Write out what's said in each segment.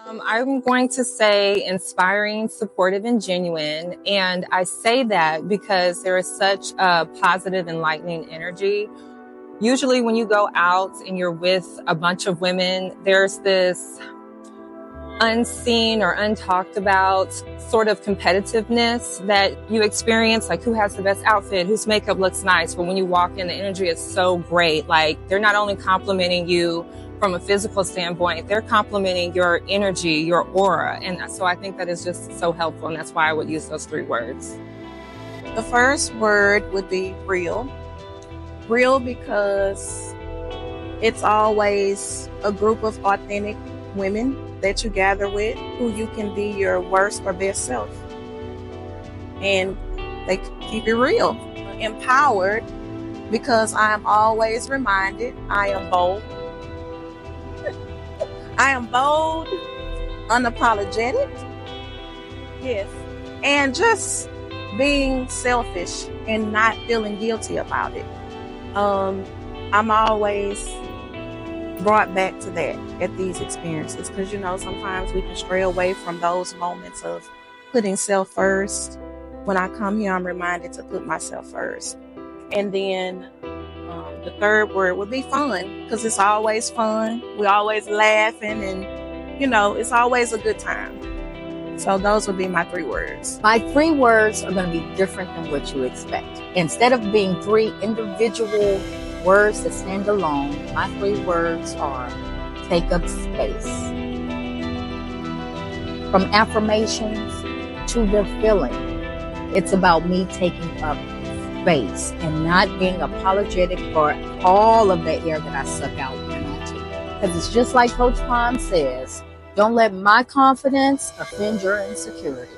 I'm going to say inspiring, supportive, and genuine. And I say that because there is such a positive, enlightening energy. Usually when you go out and you're with a bunch of women, there's this unseen or untalked about sort of competitiveness that you experience, like who has the best outfit, whose makeup looks nice. But when you walk in, the energy is so great. Like they're not only complimenting you from a physical standpoint, they're complimenting your energy, your aura. And so I think that is just so helpful. And that's why I would use those 3 words. The first word would be real. Real because it's always a group of authentic women that you gather with who you can be your worst or best self. And they keep it real. Empowered because I'm always reminded I am bold. I am bold, unapologetic, yes, and just being selfish and not feeling guilty about it. I'm always brought back to that at these experiences because, sometimes we can stray away from those moments of putting self first. When I come here, I'm reminded to put myself first. And then the third word would be fun, because it's always fun. We're always laughing and, it's always a good time. So those would be my 3 words. My 3 words are going to be different than what you expect. Instead of being 3 individual words that stand alone, my 3 words are take up space. From affirmations to fulfilling, it's about me taking up space and not being apologetic for all of the air that I suck out when I take. Because it's just like Coach Palm says, don't let my confidence offend your insecurity.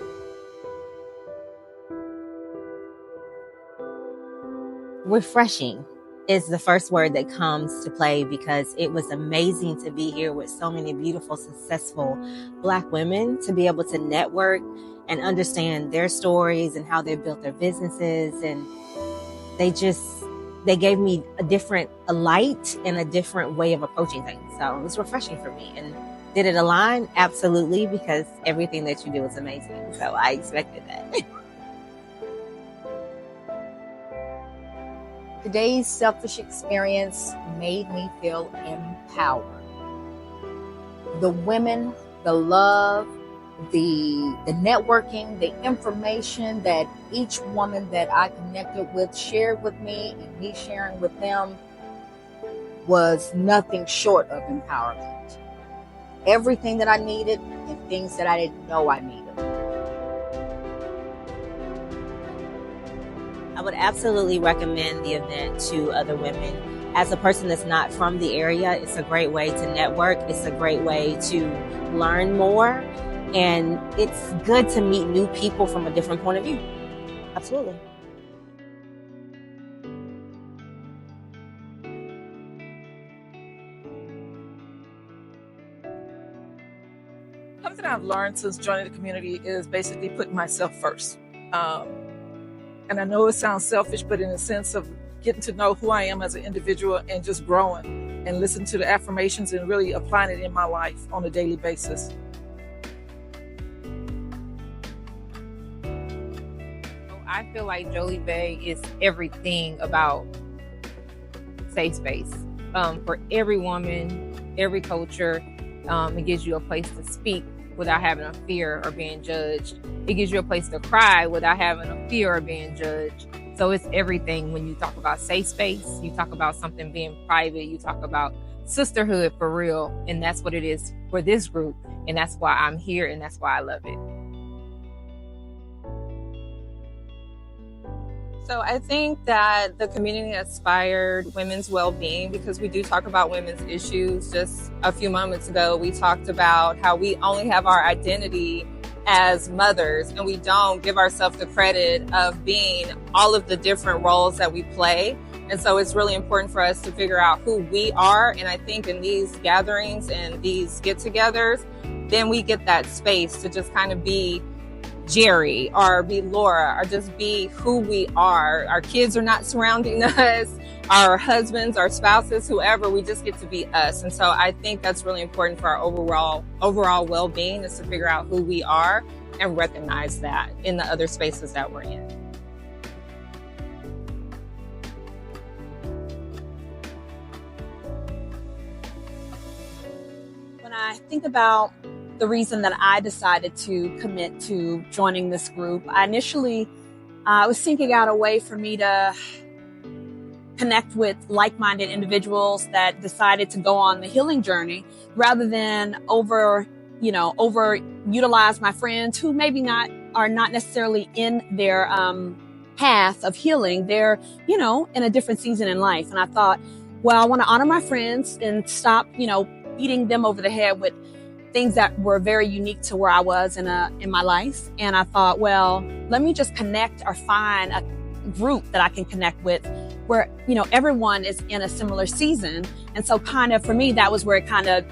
Refreshing is the first word that comes to play because it was amazing to be here with so many beautiful, successful Black women, to be able to network and understand their stories and how they built their businesses. And they gave me a light and a different way of approaching things. So it was refreshing for me. And did it align? Absolutely, because everything that you do is amazing. So I expected that. Today's selfish experience made me feel empowered. The women, the love, the networking, the information that each woman that I connected with shared with me and me sharing with them was nothing short of empowerment. Everything that I needed and things that I didn't know I needed. I would absolutely recommend the event to other women. As a person that's not from the area, it's a great way to network. It's a great way to learn more. And it's good to meet new people from a different point of view. Absolutely. Something I've learned since joining the community is basically putting myself first. And I know it sounds selfish, but in a sense of getting to know who I am as an individual and just growing and listen to the affirmations and really applying it in my life on a daily basis. I feel like Joli Ide is everything about safe space. For every woman, every culture, it gives you a place to speak without having a fear or being judged. It gives you a place to cry without having a fear or being judged. So it's everything. When you talk about safe space, you talk about something being private, you talk about sisterhood for real. And that's what it is for this group. And that's why I'm here and that's why I love it. So I think that the community inspired women's well-being because we do talk about women's issues. Just a few moments ago, we talked about how we only have our identity as mothers and we don't give ourselves the credit of being all of the different roles that we play. And so it's really important for us to figure out who we are. And I think in these gatherings and these get-togethers, then we get that space to just kind of be Jerry or be Lora or just be who we are. Our kids are not surrounding us, our husbands, our spouses, whoever, we just get to be us. And so I think that's really important for our overall well-being, is to figure out who we are and recognize that in the other spaces that we're in. When I think about the reason that I decided to commit to joining this group, I initially was seeking out a way for me to connect with like-minded individuals that decided to go on the healing journey, rather than overutilize my friends who maybe are not necessarily in their path of healing. They're, in a different season in life. And I thought, well, I want to honor my friends and stop, beating them over the head with things that were very unique to where I was in my life. And I thought, well, let me just connect or find a group that I can connect with where, everyone is in a similar season. And so kind of for me, that was where it kind of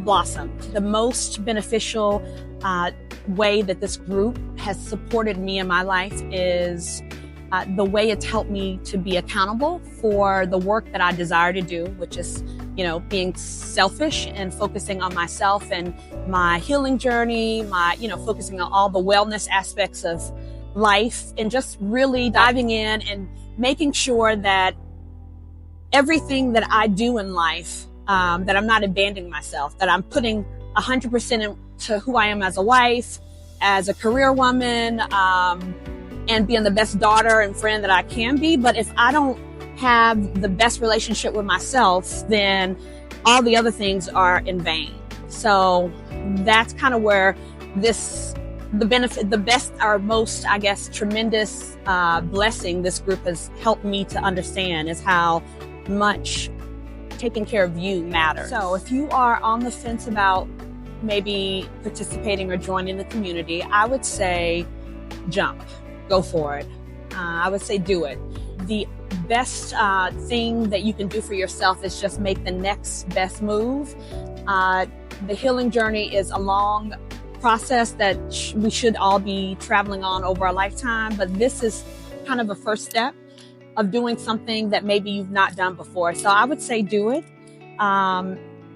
blossomed. The most beneficial way that this group has supported me in my life is the way it's helped me to be accountable for the work that I desire to do, which is, being selfish and focusing on myself and my healing journey, focusing on all the wellness aspects of life, and just really diving in and making sure that everything that I do in life, that I'm not abandoning myself, that I'm putting 100% into who I am as a wife, as a career woman, and being the best daughter and friend that I can be. But if I don't have the best relationship with myself, then all the other things are in vain. So that's kind of where the best or most, I guess, tremendous blessing this group has helped me to understand is how much taking care of you matters. So if you are on the fence about maybe participating or joining the community, I would say jump, go for it. I would say do it. The best thing that you can do for yourself is just make the next best move. The healing journey is a long process that we should all be traveling on over a lifetime, but this is kind of a first step of doing something that maybe you've not done before. So I would say do it.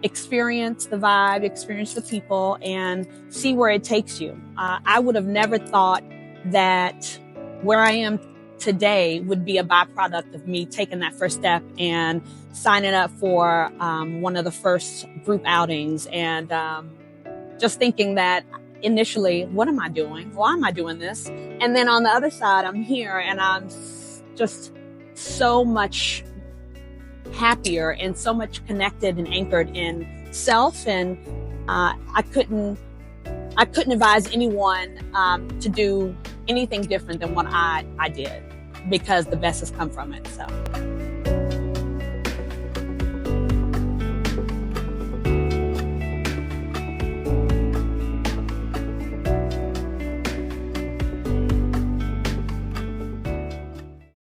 Experience the vibe, experience the people, and see where it takes you. I would have never thought that where I am today would be a byproduct of me taking that first step and signing up for one of the first group outings, and just thinking that initially, what am I doing? Why am I doing this? And then on the other side, I'm here and I'm just so much happier and so much connected and anchored in self. And I couldn't advise anyone to do anything different than what I did, because the best has come from it. So.